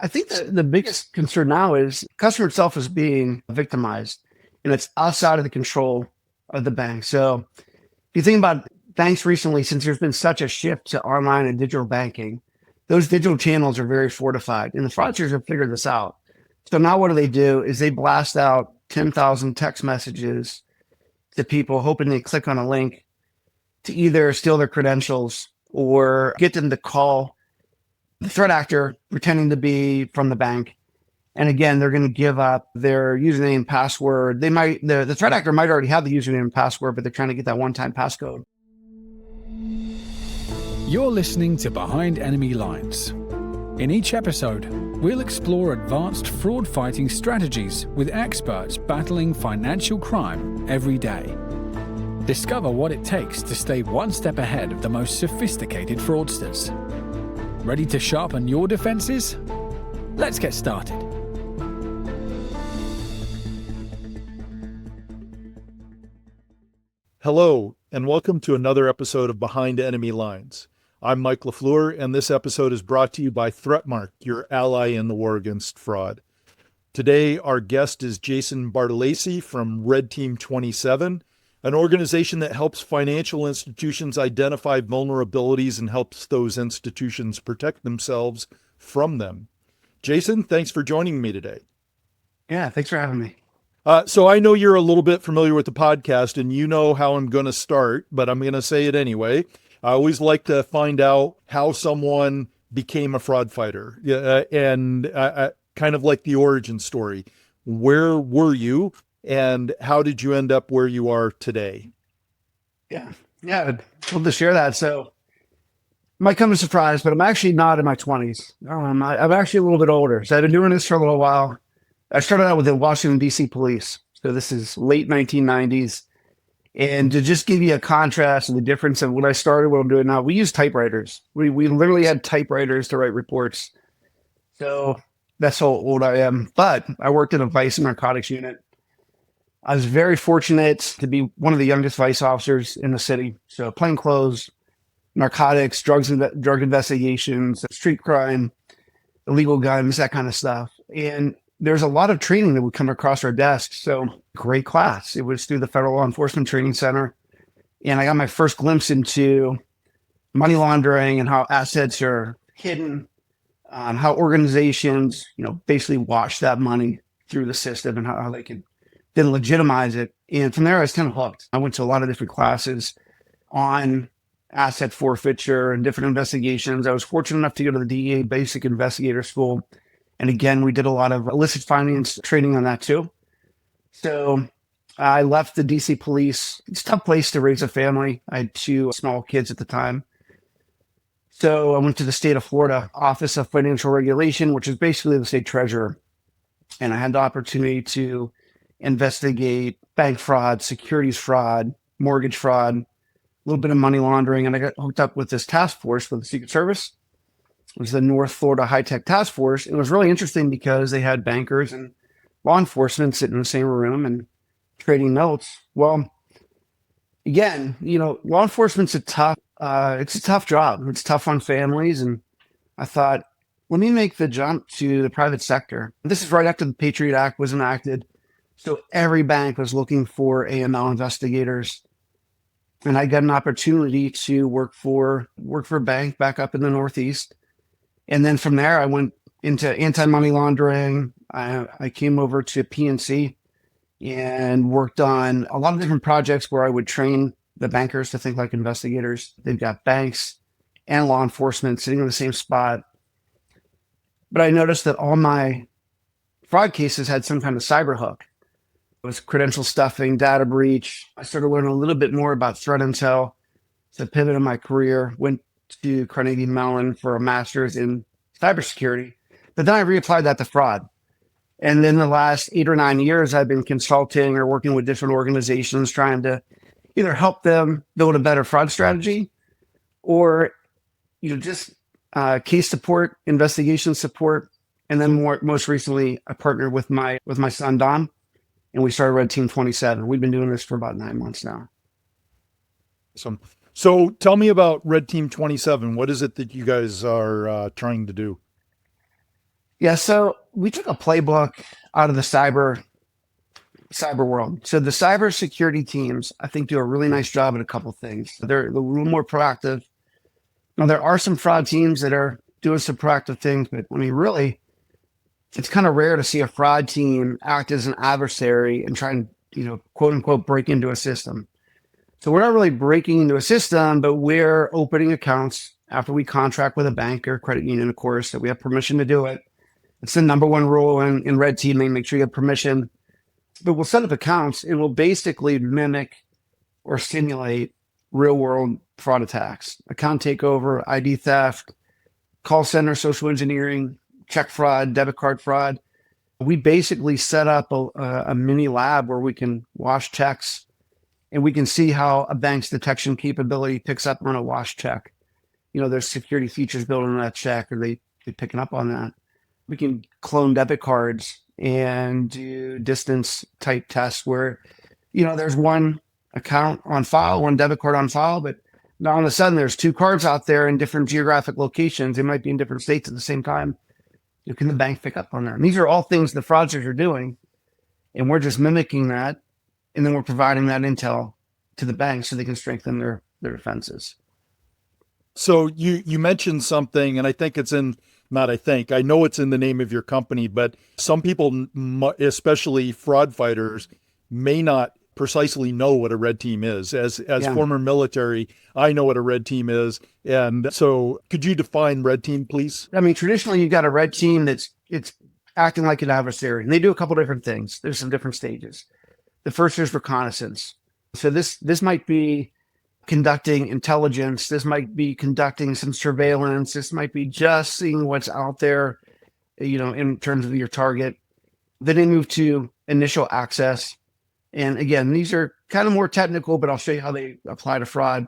I think that the biggest concern now is customer itself is being victimized, and it's outside of the control of the bank. So if you think about banks recently, since there's been such a shift to online and digital banking, those digital channels are very fortified, and the fraudsters have figured this out. So now what do? Is they blast out 10,000 text messages to people, hoping they click on a link to either steal their credentials or get them to call the threat actor pretending to be from the bank. And again, they're going to give up their username and password. The threat actor might already have the username and password, but they're trying to get that one-time passcode. You're listening to Behind Enemy Lines. In each episode, we'll explore advanced fraud fighting strategies with experts battling financial crime every day. Discover what it takes to stay one step ahead of the most sophisticated fraudsters. Ready to sharpen your defenses? Let's get started. Hello, and welcome to another episode of Behind Enemy Lines. I'm Mike LaFleur, and this episode is brought to you by ThreatMark, your ally in the war against fraud. Today, our guest is Jason Bartolacci from Red Team 27, an organization that helps financial institutions identify vulnerabilities and helps those institutions protect themselves from them. Jason, thanks for joining me today. Yeah, thanks for having me. So I know you're a little bit familiar with the podcast, and you know how I'm going to start, but I'm going to say it anyway. I always like to find out how someone became a fraud fighter, and kind of like the origin story. Where were you, and how did you end up where you are today? Yeah, I'd love to share that. So, might come as a surprise, but I'm actually not in my 20s. I'm actually a little bit older. So I've been doing this for a little while. I started out with the Washington, D.C. police. So this is late 1990s. And to just give you a contrast and the difference of when I started, what I'm doing now, we use typewriters. We literally had typewriters to write reports. So that's how old I am. But I worked in a vice and narcotics unit. I was very fortunate to be one of the youngest vice officers in the city. So plainclothes, narcotics, drug investigations, street crime, illegal guns, that kind of stuff. And there's a lot of training that would come across our desks. So great class. It was through the Federal Law Enforcement Training Center. And I got my first glimpse into money laundering and how assets are hidden, how organizations, basically wash that money through the system and how they can then legitimize it. And from there, I was kind of hooked. I went to a lot of different classes on asset forfeiture and different investigations. I was fortunate enough to go to the DEA Basic Investigator School. And again, we did a lot of illicit finance training on that too. So I left the DC police. It's a tough place to raise a family. I had two small kids at the time. So I went to the state of Florida Office of Financial Regulation, which is basically the state treasurer. And I had the opportunity to investigate bank fraud, securities fraud, mortgage fraud, a little bit of money laundering. And I got hooked up with this task force with the Secret Service. It was the North Florida High Tech Task Force. It was really interesting because they had bankers and law enforcement sitting in the same room and trading notes. Well, again, law enforcement's it's a tough job. It's tough on families. And I thought, let me make the jump to the private sector. This is right after the Patriot Act was enacted. So every bank was looking for AML investigators. And I got an opportunity to work for a bank back up in the Northeast. And then from there, I went into anti-money laundering. I came over to PNC and worked on a lot of different projects where I would train the bankers to think like investigators. They've got banks and law enforcement sitting in the same spot. But I noticed that all my fraud cases had some kind of cyber hook. It was credential stuffing, data breach. I started learning a little bit more about threat intel. It's a pivot in my career. Went to Carnegie Mellon for a master's in cybersecurity. But then I reapplied that to fraud. And then the last 8 or 9 years, I've been consulting or working with different organizations trying to either help them build a better fraud strategy or, just case support, investigation support. And then most recently, I partnered with my son, Don, and we started Red Team 27. We've been doing this for about 9 months now. So tell me about Red Team 27. What is it that you guys are trying to do? Yeah, so we took a playbook out of the cyber world. So the cyber security teams, I think, do a really nice job at a couple things. They're a little more proactive. Now, there are some fraud teams that are doing some proactive things, but I mean, really, it's kind of rare to see a fraud team act as an adversary and try and, quote unquote, break into a system. So we're not really breaking into a system, but we're opening accounts after we contract with a bank or credit union, of course, that we have permission to do it. It's the number one rule in red teaming, make sure you have permission. But we'll set up accounts and we'll basically mimic or simulate real world fraud attacks, account takeover, ID theft, call center, social engineering, check fraud, debit card fraud. We basically set up a mini lab where we can wash checks and we can see how a bank's detection capability picks up on a wash check. There's security features built into that check, or they picking up on that. We can clone debit cards and do distance type tests where, there's one account on file, one debit card on file, but now all of a sudden there's two cards out there in different geographic locations. They might be in different states at the same time. Can the bank pick up on that? And these are all things the fraudsters are doing, and we're just mimicking that, and then we're providing that intel to the bank so they can strengthen their defenses. So you mentioned something, and I think I know it's in the name of your company, but some people, especially fraud fighters, may not precisely know what a red team is. As former military, I know what a red team is. And so could you define red team, please? I mean, traditionally you've got a red team it's acting like an adversary, and they do a couple different things. There's some different stages. The first is reconnaissance. So this might be conducting intelligence. This might be conducting some surveillance. This might be just seeing what's out there, in terms of your target. Then they move to initial access. And again, these are kind of more technical, but I'll show you how they apply to fraud.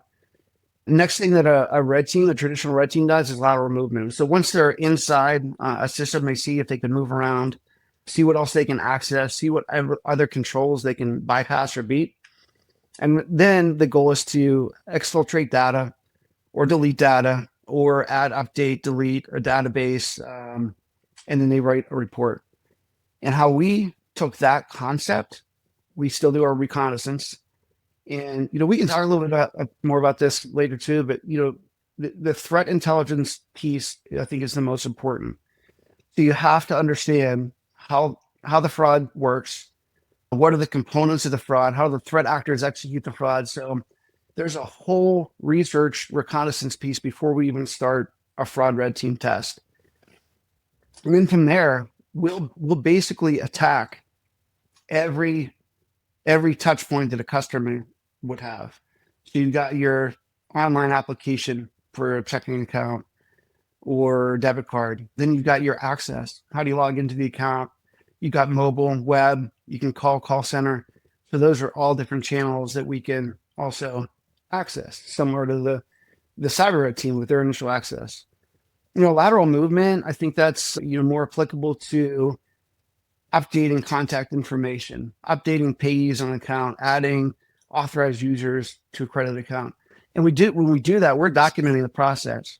The next thing that a traditional red team does is lateral movement. So once they're inside a system, they see if they can move around, see what else they can access, see what other controls they can bypass or beat. And then the goal is to exfiltrate data or delete data or add, update, delete a database. And then they write a report. And how we took that concept, we still do our reconnaissance. And, we can talk a little bit more about this later too, but, the threat intelligence piece, I think, is the most important. So you have to understand how the fraud works. What are the components of the fraud? How do the threat actors execute the fraud? So there's a whole research reconnaissance piece before we even start a fraud red team test. And then from there, we'll basically attack every touch point that a customer would have. So you've got your online application for a checking account or debit card. Then you've got your access. How do you log into the account? You've got mobile, web, you can call center. So those are all different channels that we can also access, similar to the cyber red team with their initial access. Lateral movement, I think that's more applicable to updating contact information, updating payees on account, adding authorized users to a credit account. And when we do that, we're documenting the process.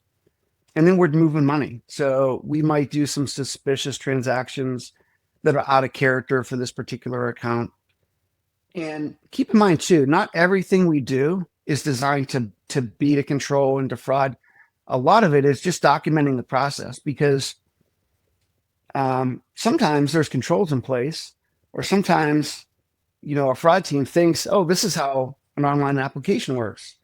And then we're moving money. So we might do some suspicious transactions that are out of character for this particular account. And keep in mind too, not everything we do is designed to beat a control and defraud. A lot of it is just documenting the process, because sometimes there's controls in place, or sometimes, a fraud team thinks, oh, this is how an online application works.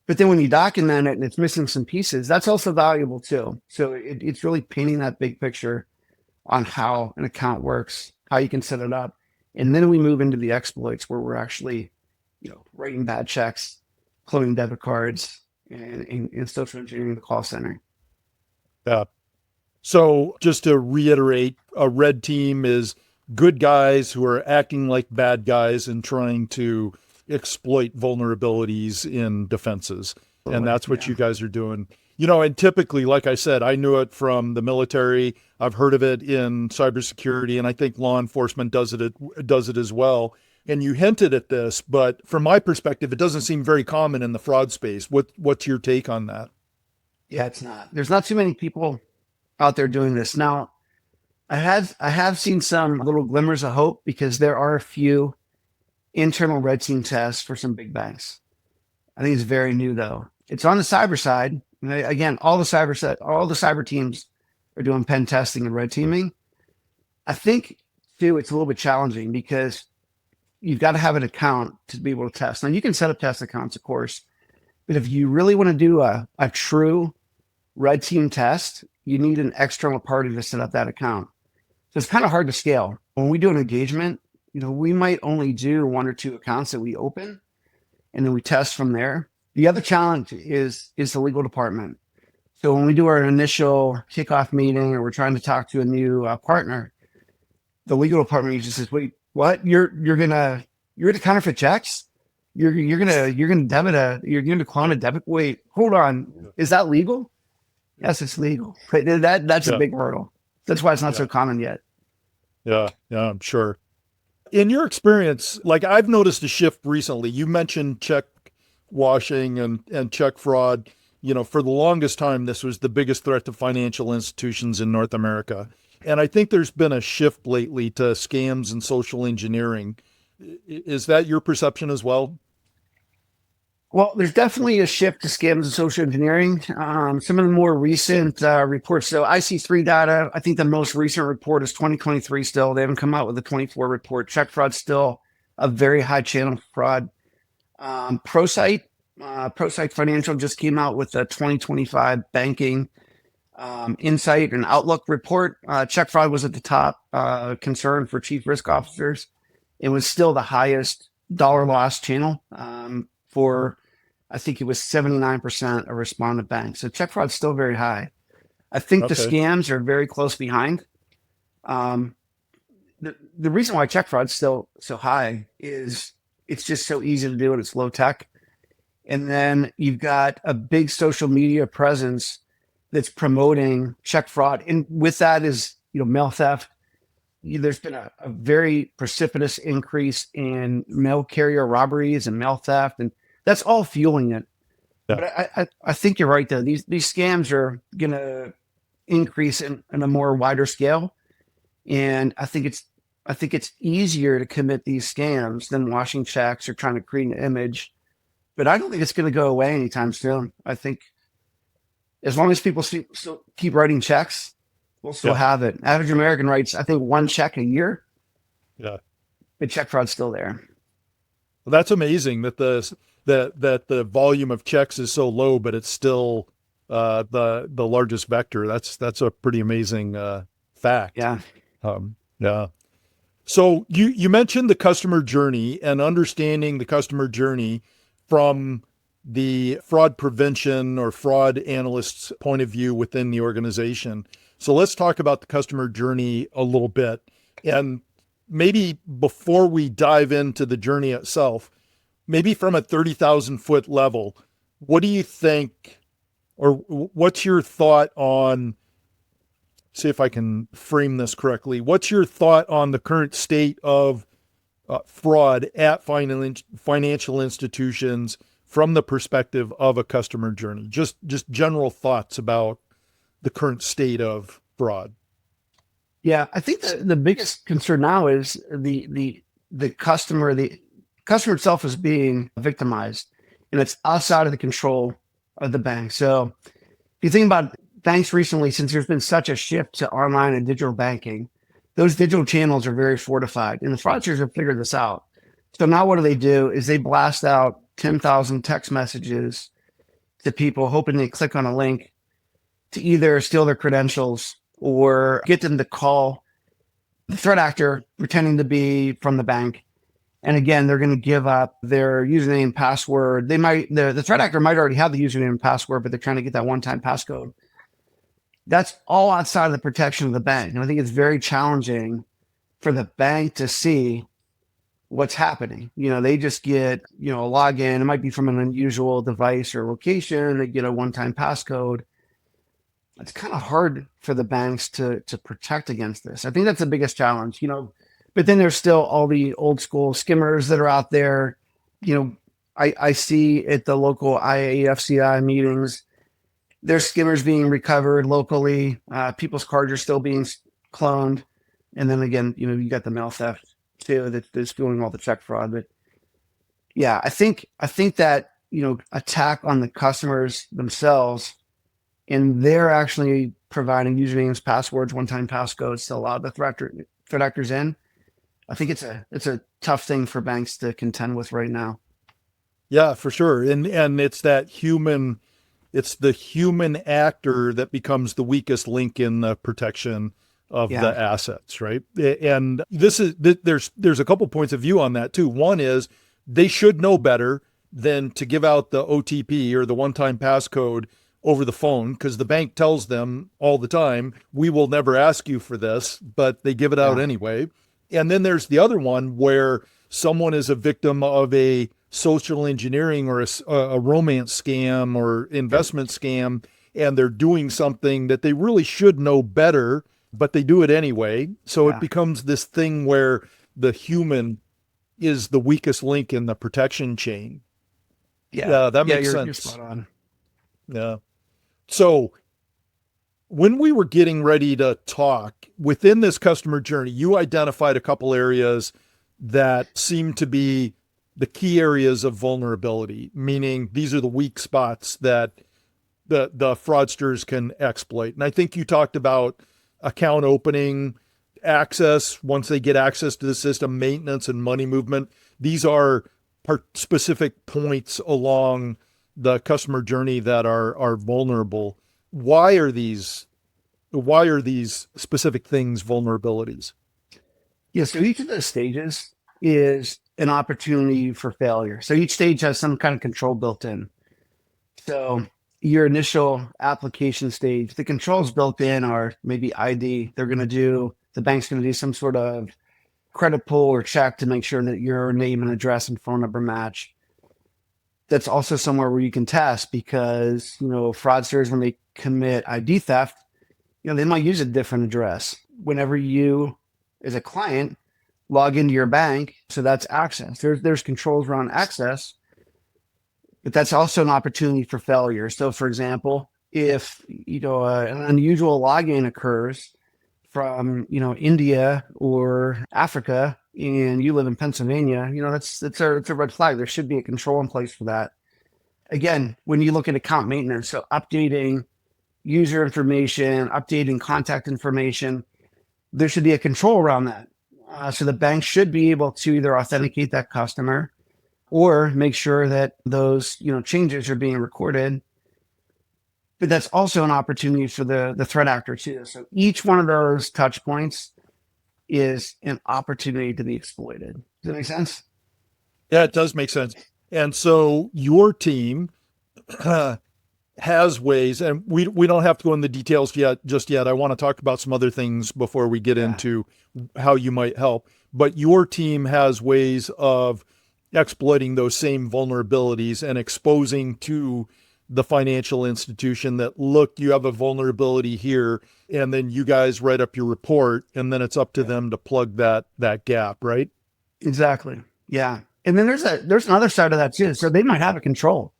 But then when you document it and it's missing some pieces, that's also valuable too. So it's really painting that big picture on how an account works, how you can set it up. And then we move into the exploits where we're actually, writing bad checks, cloning debit cards, and social engineering the call center. Yeah. So just to reiterate, a red team is good guys who are acting like bad guys and trying to exploit vulnerabilities in defenses. And that's what you guys are doing. And typically, like I said, I knew it from the military. I've heard of it in cybersecurity, and I think law enforcement does it as well. And you hinted at this, but from my perspective, it doesn't seem very common in the fraud space. What's your take on that? Yeah, it's not. There's not too many people out there doing this. Now, I have seen some little glimmers of hope because there are a few internal red team tests for some big banks. I think it's very new though. It's on the cyber side. Again, all the cyber teams are doing pen testing and red teaming. I think too, it's a little bit challenging because you've got to have an account to be able to test. Now you can set up test accounts, of course, but if you really want to do a true red team test, you need an external party to set up that account. So it's kind of hard to scale. When we do an engagement, we might only do one or two accounts that we open and then we test from there. The other challenge is the legal department. So when we do our initial kickoff meeting or we're trying to talk to a new partner, the legal department usually says, "Wait, what? You're gonna counterfeit checks? You're gonna clone a debit? Wait, hold on, is that legal?" Yes, it's legal. But that's a big hurdle. That's why it's not so common yet. Yeah, I'm sure. In your experience, like I've noticed a shift recently. You mentioned check washing and check fraud. For the longest time, this was the biggest threat to financial institutions in North America. And I think there's been a shift lately to scams and social engineering. Is that your perception as well? Well, there's definitely a shift to scams and social engineering. Some of the more recent reports. So IC3 data, I think the most recent report is 2023 still. They haven't come out with the 24 report. Check fraud's still a very high channel fraud. ProSite Financial just came out with the 2025 banking insight and outlook report. Check fraud was at the top concern for chief risk officers. It was still the highest dollar loss channel for, I think it was 79% of respondent banks. So check fraud's still very high. I think the scams are very close behind. The reason why check fraud's still so high is it's just so easy to do and it's low tech. And then you've got a big social media presence that's promoting check fraud. And with that is, mail theft. There's been a very precipitous increase in mail carrier robberies and mail theft, and that's all fueling it. Yeah. But I think you're right though. These scams are going to increase in a more wider scale, and I think it's easier to commit these scams than washing checks or trying to create an image. But I don't think it's going to go away anytime soon. I think as long as people still keep writing checks, we'll still have it. Average American writes, I think, one check a year. Yeah, but check fraud's still there. Well, that's amazing that the volume of checks is so low, but it's still the largest vector. That's a pretty amazing fact. Yeah. Yeah. So you mentioned the customer journey and understanding the customer journey from the fraud prevention or fraud analyst's point of view within the organization. So let's talk about the customer journey a little bit. And maybe before we dive into the journey itself, maybe from a 30,000 foot level, what do you think, or what's your thought on, see if I can frame this correctly. What's your thought on the current state of fraud at financial institutions from the perspective of a customer journey? Just general thoughts about the current state of fraud. Yeah, I think the biggest concern now is the customer. The customer itself is being victimized, and it's outside of the control of the bank. So if you think about banks recently, since there's been such a shift to online and digital banking, those digital channels are very fortified, and the fraudsters have figured this out. So now what do? Is they blast out 10,000 text messages to people, hoping they click on a link to either steal their credentials or get them to call the threat actor pretending to be from the bank. And again, they're going to give up their username and password. The threat actor might already have the username and password, but they're trying to get that one-time passcode. That's all outside of the protection of the bank. And I think it's very challenging for the bank to see what's happening. They just get, a login. It might be from an unusual device or location. They get a one-time passcode. It's kind of hard for the banks to protect against this. I think that's the biggest challenge, but then there's still all the old school skimmers that are out there. I see at the local IAFCI meetings, there's skimmers being recovered locally. People's cards are still being cloned. And then again, you got the mail theft too that's fueling all the check fraud. But yeah, I think that, attack on the customers themselves, and they're actually providing usernames, passwords, one-time passcodes to allow the threat actors in. I think it's a tough thing for banks to contend with right now. Yeah, for sure. And it's the human actor that becomes the weakest link in the protection of Yeah, the assets, right? And there's a couple points of view on that too. One is they should know better than to give out the OTP or the one-time passcode over the phone, because the bank tells them all the time, we will never ask you for this, but they give it out yeah, anyway. And then there's the other one where someone is a victim of a social engineering or a romance scam or investment scam, and they're doing something that they really should know better, but they do it anyway. So it yeah, becomes this thing where the human is the weakest link in the protection chain. yeah, Yeah, that yeah. makes You're sense. spot on. Yeah. So when we were getting ready to talk within this customer journey, you identified a couple areas that seem to be the key areas of vulnerability, meaning these are the weak spots that the fraudsters can exploit. And I think you talked about account opening, access, once they get access to the system, maintenance and money movement. These are specific points along the customer journey that are vulnerable. Why are these specific things vulnerabilities? Yeah. So each of those stages is an opportunity for failure. So each stage has some kind of control built in. So your initial application stage, the controls built in are maybe ID. The bank's going to do some sort of credit pull or check to make sure that your name and address and phone number match. That's also somewhere where you can test, because, fraudsters, when they commit ID theft, they might use a different address. Whenever you, as a client, log into your bank, so that's access. There's controls around access, but that's also an opportunity for failure. So, for example, if an unusual login occurs from India or Africa, and you live in Pennsylvania, it's a red flag. There should be a control in place for that. Again, when you look at account maintenance, so updating user information, updating contact information, there should be a control around that. So the bank should be able to either authenticate that customer or make sure that those changes are being recorded. But that's also an opportunity for the threat actor too. So each one of those touch points is an opportunity to be exploited. Does that make sense? Yeah, it does make sense. And so your team has ways, and we don't have to go in the details just yet. I want to talk about some other things before we get Yeah, into how you might help. But your team has ways of exploiting those same vulnerabilities and exposing to the financial institution that, look, you have a vulnerability here, and then you guys write up your report, and then it's up to them to plug that gap, right? exactly. Yeah. And then there's another side of that too. So they might have a control,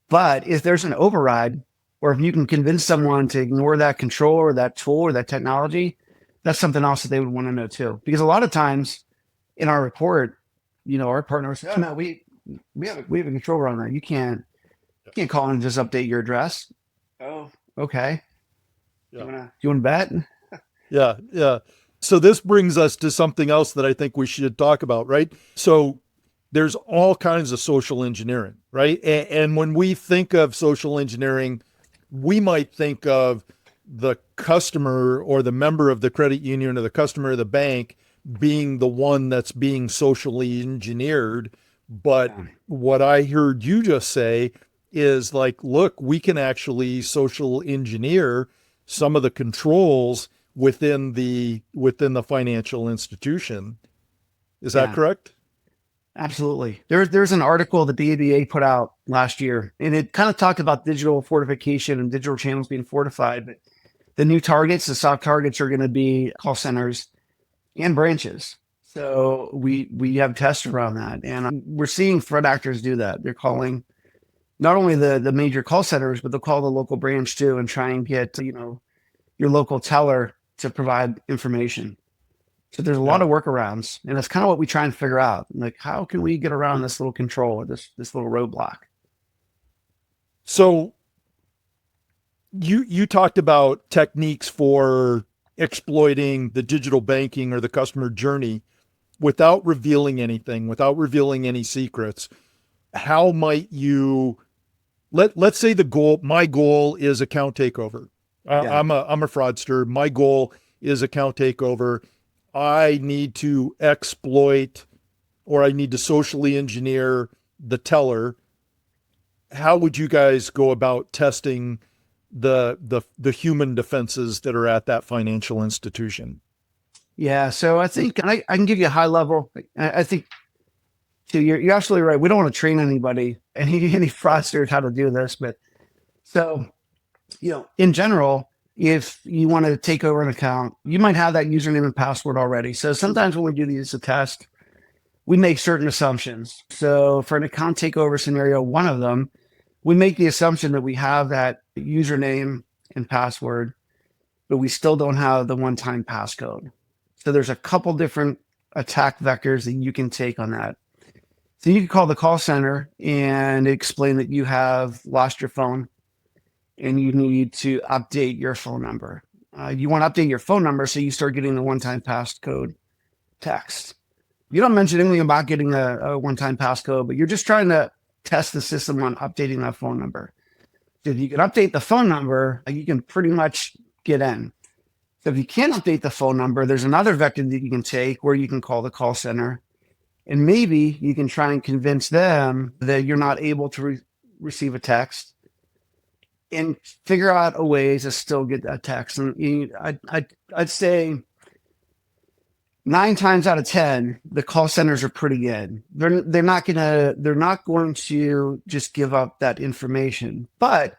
but if there's an override, or if you can convince someone to ignore that control or that tool or that technology, that's something else that they would want to know too. Because a lot of times in our report, our partners say, "Oh no, we have a control around that. You can't call and just update your address." Oh, okay. Yeah. You wanna bet? Yeah, yeah. So this brings us to something else that I think we should talk about, right? So there's all kinds of social engineering, right? And when we think of social engineering, we might think of the customer or the member of the credit union or the customer of the bank being the one that's being socially engineered. But what I heard you just say is like, look, we can actually social engineer some of the controls within the financial institution. Is that Yeah, correct? absolutely. There's an article that the ABA put out last year, and it kind of talked about digital fortification and digital channels being fortified. But the new targets, the soft targets, are going to be call centers and branches. So we have tests around that, and we're seeing threat actors do that. They're calling not only the major call centers, but they'll call the local branch too and try and get your local teller to provide information. So there's a lot of workarounds, and that's kind of what we try and figure out. Like, how can we get around this little control or this little roadblock? So you talked about techniques for exploiting the digital banking or the customer journey without revealing anything, without revealing any secrets. How might you let's say my goal is account takeover. I'm a fraudster. My goal is account takeover. I need to exploit, or I need to socially engineer the teller. How would you guys go about testing the human defenses that are at that financial institution? Yeah, so I think, and I can give you a high level. I think too, you're absolutely right. We don't want to train anybody, any fraudsters how to do this, but so, in general, if you want to take over an account, you might have that username and password already. So sometimes when we do these as a test, we make certain assumptions. So for an account takeover scenario, one of them, we make the assumption that we have that username and password, but we still don't have the one-time passcode. So there's a couple different attack vectors that you can take on that. So you can call the call center and explain that you have lost your phone and you need to update your phone number. You want to update your phone number so you start getting the one-time passcode text. You don't mention anything about getting a one-time passcode, but you're just trying to test the system on updating that phone number. So if you can update the phone number, you can pretty much get in. So if you can't update the phone number, there's another vector that you can take where you can call the call center, and maybe you can try and convince them that you're not able to receive a text, and figure out a way to still get that text. And I'd say 9 times out of 10, the call centers are pretty good. They're not going to just give up that information. But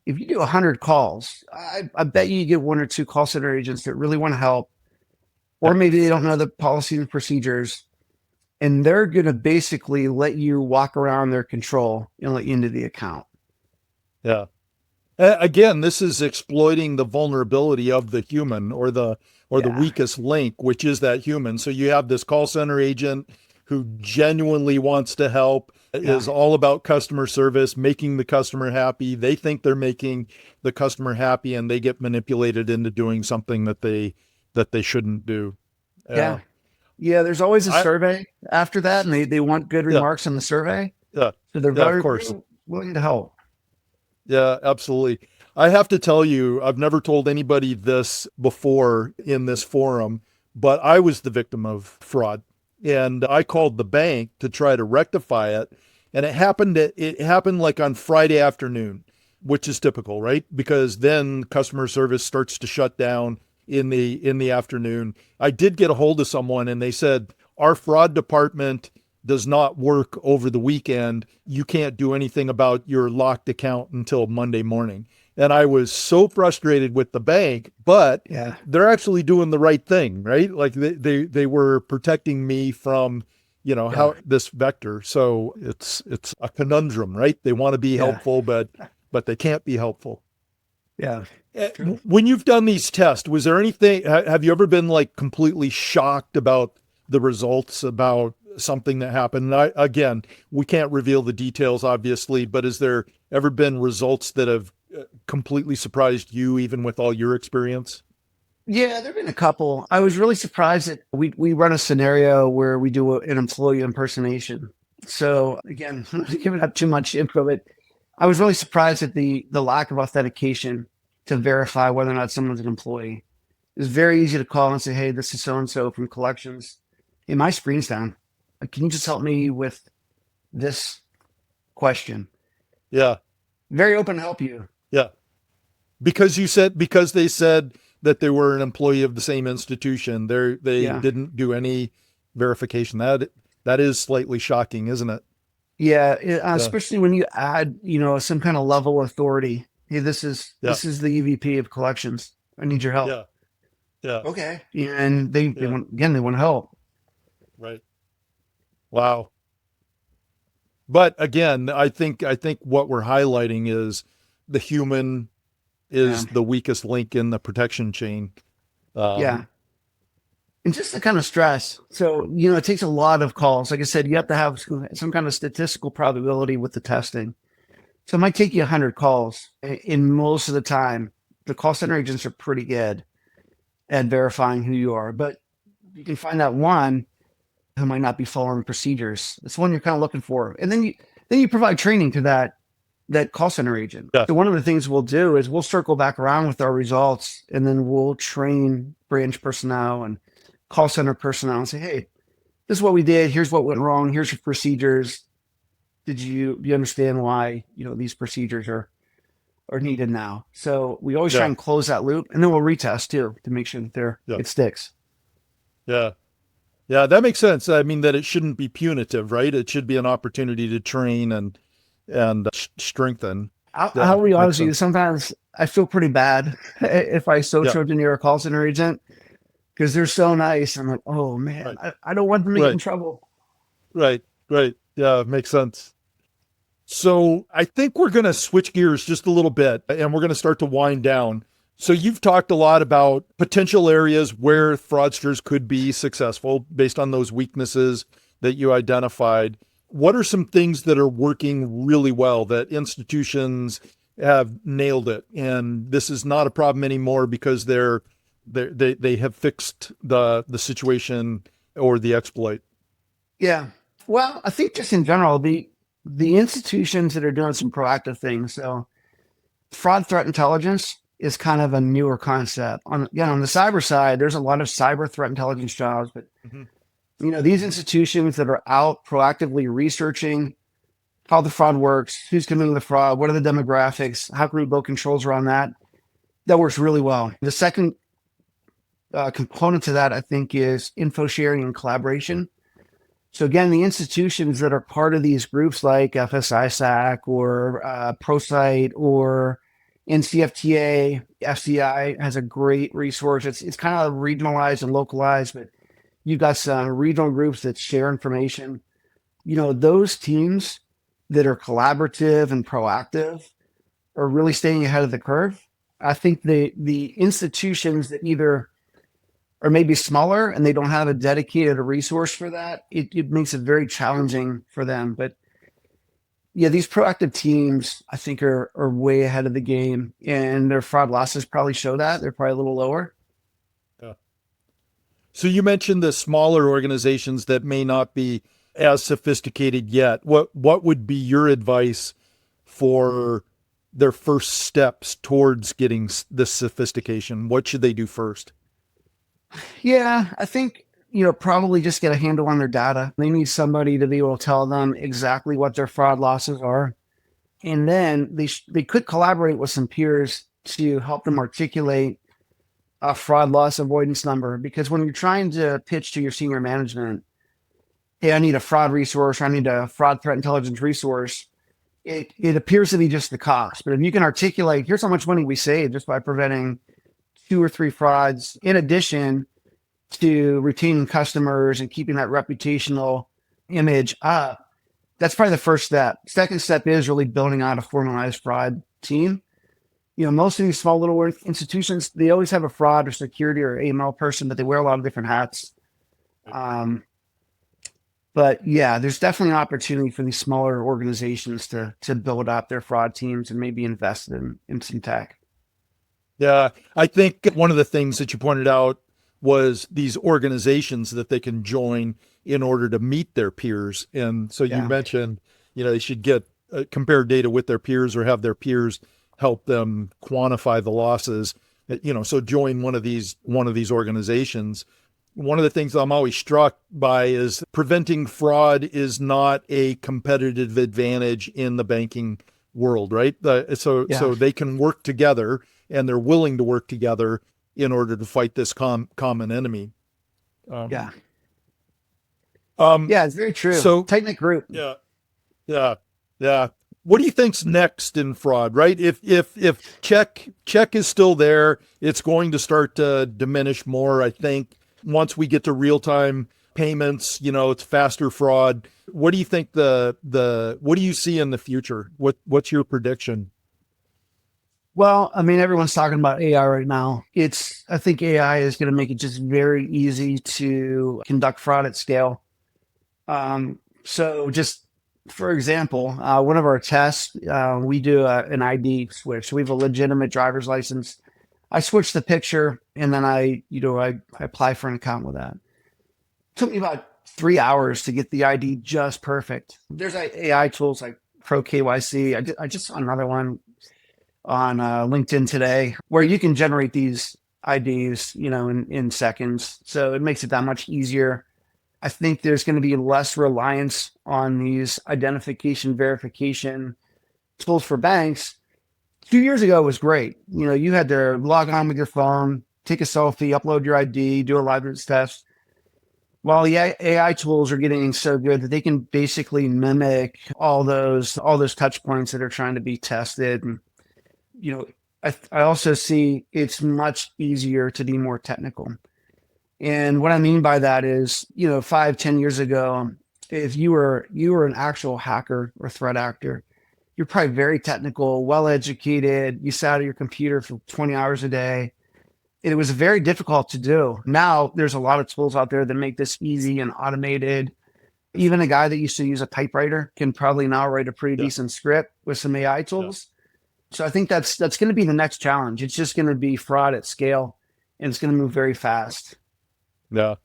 if you do 100 calls, I bet you get 1 or 2 call center agents that really want to help, or maybe they don't know the policies and procedures, and they're going to basically let you walk around their control and let you into the account. Yeah. Again, this is exploiting the vulnerability of the human, or the weakest link, which is that human. So you have this call center agent who genuinely wants to help, is all about customer service, making the customer happy. They think they're making the customer happy, and they get manipulated into doing something that they shouldn't do. Yeah. There's always a survey after that, and they want good remarks on the survey. Yeah. So they're very of course. willing to help. Yeah, absolutely. I have to tell you, I've never told anybody this before in this forum, but I was the victim of fraud, and I called the bank to try to rectify it. And it happened like on Friday afternoon, which is typical, right? Because then customer service starts to shut down in the afternoon. I did get a hold of someone, and they said, our fraud department does not work over the weekend. You can't do anything about your locked account until Monday morning. And I was so frustrated with the bank, but they're actually doing the right thing, right? Like they were protecting me from, how this vector. So it's a conundrum, right? They want to be helpful, but they can't be helpful. Yeah. When you've done these tests, was there anything, have you ever been like completely shocked about the results, about something that happened? Again, we can't reveal the details, obviously, but has there ever been results that have completely surprised you, even with all your experience? Yeah, there've been a couple. I was really surprised that we run a scenario where we do an employee impersonation. So again, I'm not giving up too much info, but I was really surprised at the lack of authentication to verify whether or not someone's an employee. It's very easy to call and say, hey, this is so-and-so from collections. Hey, my screen's down. Can you just help me with this question? Yeah. Very open to help you. Yeah. Because they said that they were an employee of the same institution. They didn't do any verification. That is slightly shocking, isn't it? Yeah, especially when you add, some kind of level of authority. Hey, this is the EVP of collections. I need your help. Yeah. Yeah. Okay. And they want to help. Right. Wow. But again, I think what we're highlighting is the human is the weakest link in the protection chain. Yeah. And just the kind of stress. So, it takes a lot of calls. Like I said, you have to have some kind of statistical probability with the testing. So it might take you 100 calls. In most of the time, the call center agents are pretty good at verifying who you are. But you can find that one who might not be following procedures. That's one you're kind of looking for. And then you provide training to that call center agent. Yeah. So one of the things we'll do is we'll circle back around with our results, and then we'll train branch personnel and call center personnel and say, hey, this is what we did. Here's what went wrong. Here's your procedures. Do you understand why, these procedures are needed now? So we always try and close that loop, and then we'll retest too to make sure that it sticks. Yeah. Yeah, that makes sense. I mean, that it shouldn't be punitive, right? It should be an opportunity to train and strengthen. I'll be honest with you. Sometimes I feel pretty bad if I social engineer a call center agent because they're so nice. I'm like, oh man, I don't want them to get in trouble. Right. Yeah, makes sense. So I think we're going to switch gears just a little bit, and we're going to start to wind down. So you've talked a lot about potential areas where fraudsters could be successful based on those weaknesses that you identified. What are some things that are working really well that institutions have nailed it, and this is not a problem anymore because they have fixed the situation or the exploit? Yeah. Well, I think just in general, the institutions that are doing some proactive things. So fraud threat intelligence is kind of a newer concept. On the cyber side, there's a lot of cyber threat intelligence jobs, but these institutions that are out proactively researching how the fraud works, who's committing the fraud, what are the demographics, how can we build controls around that? That works really well. The second component to that, I think, is info sharing and collaboration. So again, the institutions that are part of these groups like FSISAC or ProSite or NCFTA, FCI has a great resource. It's kind of regionalized and localized, but you've got some regional groups that share information. Those teams that are collaborative and proactive are really staying ahead of the curve. I think the institutions that either are maybe smaller and they don't have a dedicated resource for that, it makes it very challenging for them. But yeah, these proactive teams, I think, are way ahead of the game, and their fraud losses probably show that. They're probably a little lower. Yeah. So you mentioned the smaller organizations that may not be as sophisticated yet. What would be your advice for their first steps towards getting this sophistication? What should they do first? Yeah, I think, probably just get a handle on their data. They need somebody to be able to tell them exactly what their fraud losses are. And then they could collaborate with some peers to help them articulate a fraud loss avoidance number. Because when you're trying to pitch to your senior management, hey, I need a fraud resource, or I need a fraud threat intelligence resource, it appears to be just the cost. But if you can articulate, here's how much money we save just by preventing 2 or 3 frauds, in addition to retaining customers and keeping that reputational image up, that's probably the first step. Second step is really building out a formalized fraud team. Most of these small little institutions, they always have a fraud or security or AML person, but they wear a lot of different hats. But yeah, there's definitely an opportunity for these smaller organizations to build up their fraud teams and maybe invest in some tech. Yeah, I think one of the things that you pointed out was these organizations that they can join in order to meet their peers. And so you mentioned, they should get compare data with their peers or have their peers help them quantify the losses. So join one of these organizations. One of the things I'm always struck by is preventing fraud is not a competitive advantage in the banking world, right? So they can work together, and they're willing to work together in order to fight this common enemy. Yeah, it's very true. So tight-knit group. Yeah. What do you think's next in fraud, right? If check is still there, it's going to start to diminish more, I think. Once we get to real-time payments, it's faster fraud. What do you think what do you see in the future? What's your prediction? Well, I mean, everyone's talking about AI right now. I think AI is going to make it just very easy to conduct fraud at scale. So just for example, one of our tests, we do an ID switch. We have a legitimate driver's license. I switch the picture and then I apply for an account with that. It took me about 3 hours to get the ID just perfect. There's AI tools like Pro KYC. I just saw another one on LinkedIn today where you can generate these IDs, in seconds. So it makes it that much easier. I think there's going to be less reliance on these identification verification tools for banks. 2 years ago was great. You had to log on with your phone, take a selfie, upload your ID, do a liveness test. Well, the AI tools are getting so good that they can basically mimic all those touch points that are trying to be tested. And, I also see it's much easier to be more technical. And what I mean by that is, 5-10 years ago, if you were an actual hacker or threat actor, you're probably very technical, well-educated. You sat at your computer for 20 hours a day. It was very difficult to do. Now there's a lot of tools out there that make this easy and automated. Even a guy that used to use a typewriter can probably now write a pretty decent script with some AI tools. So I think that's going to be the next challenge. It's just going to be fraud at scale, and it's going to move very fast. Yeah.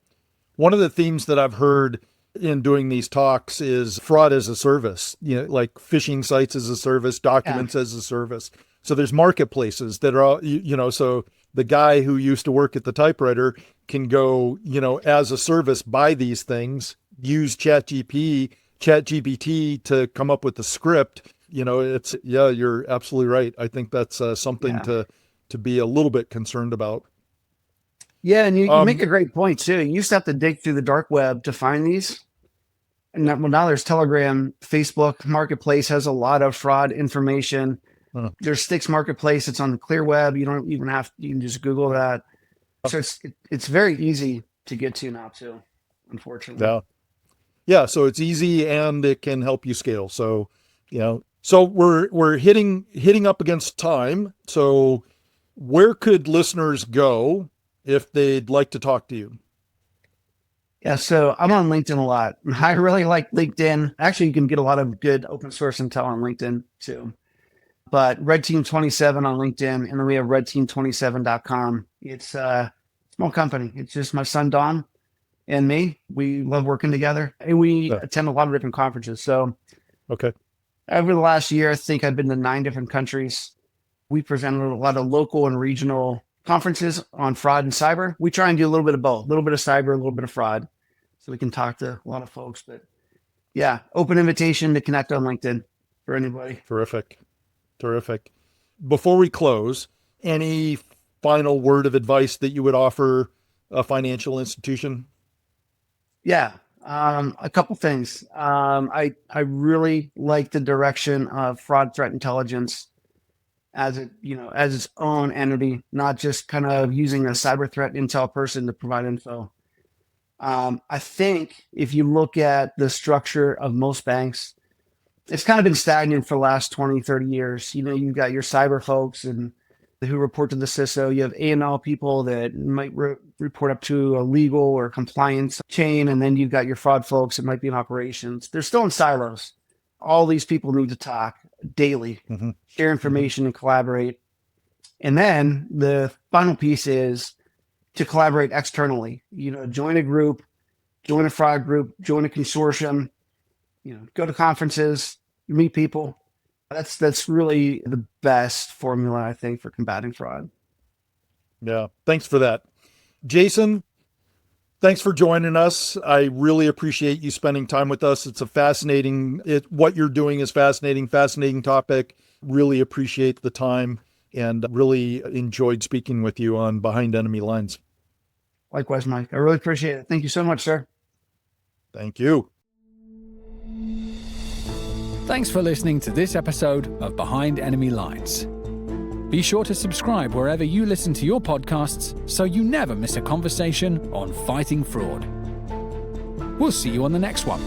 One of the themes that I've heard in doing these talks is fraud as a service, like phishing sites as a service, documents as a service. So there's marketplaces that are, so the guy who used to work at the typewriter can go, as a service, buy these things, use ChatGPT to come up with the script. You're absolutely right. I think that's something to be a little bit concerned about. Yeah, and you make a great point too. You used to have to dig through the dark web to find these. And now there's Telegram, Facebook Marketplace has a lot of fraud information. There's Stix Marketplace. It's on the clear web. You don't even you can just Google that. So it's very easy to get to now too, unfortunately. Yeah. So it's easy and it can help you scale. So, so we're hitting up against time. So where could listeners go if they'd like to talk to you? Yeah, so I'm on LinkedIn a lot. I really like LinkedIn. Actually, you can get a lot of good open source intel on LinkedIn too. But Red Team 27 on LinkedIn, and then we have redteam27.com. It's a small company. It's just my son, Don, and me. We love working together, and we attend a lot of different conferences. So over the last year, I think I've been to 9 different countries. We presented a lot of local and regional conferences on fraud and cyber. We try and do a little bit of both, a little bit of cyber, a little bit of fraud, so we can talk to a lot of folks. But yeah, open invitation to connect on LinkedIn for anybody. Terrific. Before we close, any final word of advice that you would offer a financial institution? Yeah, a couple things. I really like the direction of fraud threat intelligence as its own entity, not just kind of using a cyber threat intel person to provide info. I think if you look at the structure of most banks, it's kind of been stagnant for the last 20, 30 years. You've got your cyber folks and who report to the CISO. You have AML people that might report up to a legal or compliance chain. And then you've got your fraud folks that might be in operations. They're still in silos. All these people need to talk daily, share information and collaborate. And then the final piece is to collaborate externally. Join a group, join a fraud group, join a consortium, go to conferences, meet people. That's really the best formula, I think, for combating fraud. Yeah. Thanks for that. Jason, thanks for joining us. I really appreciate you spending time with us. It's what you're doing is fascinating topic. Really appreciate the time and really enjoyed speaking with you on Behind Enemy Lines. Likewise, Mike. I really appreciate it. Thank you so much, sir. Thank you. Thanks for listening to this episode of Behind Enemy Lines. Be sure to subscribe wherever you listen to your podcasts so you never miss a conversation on fighting fraud. We'll see you on the next one.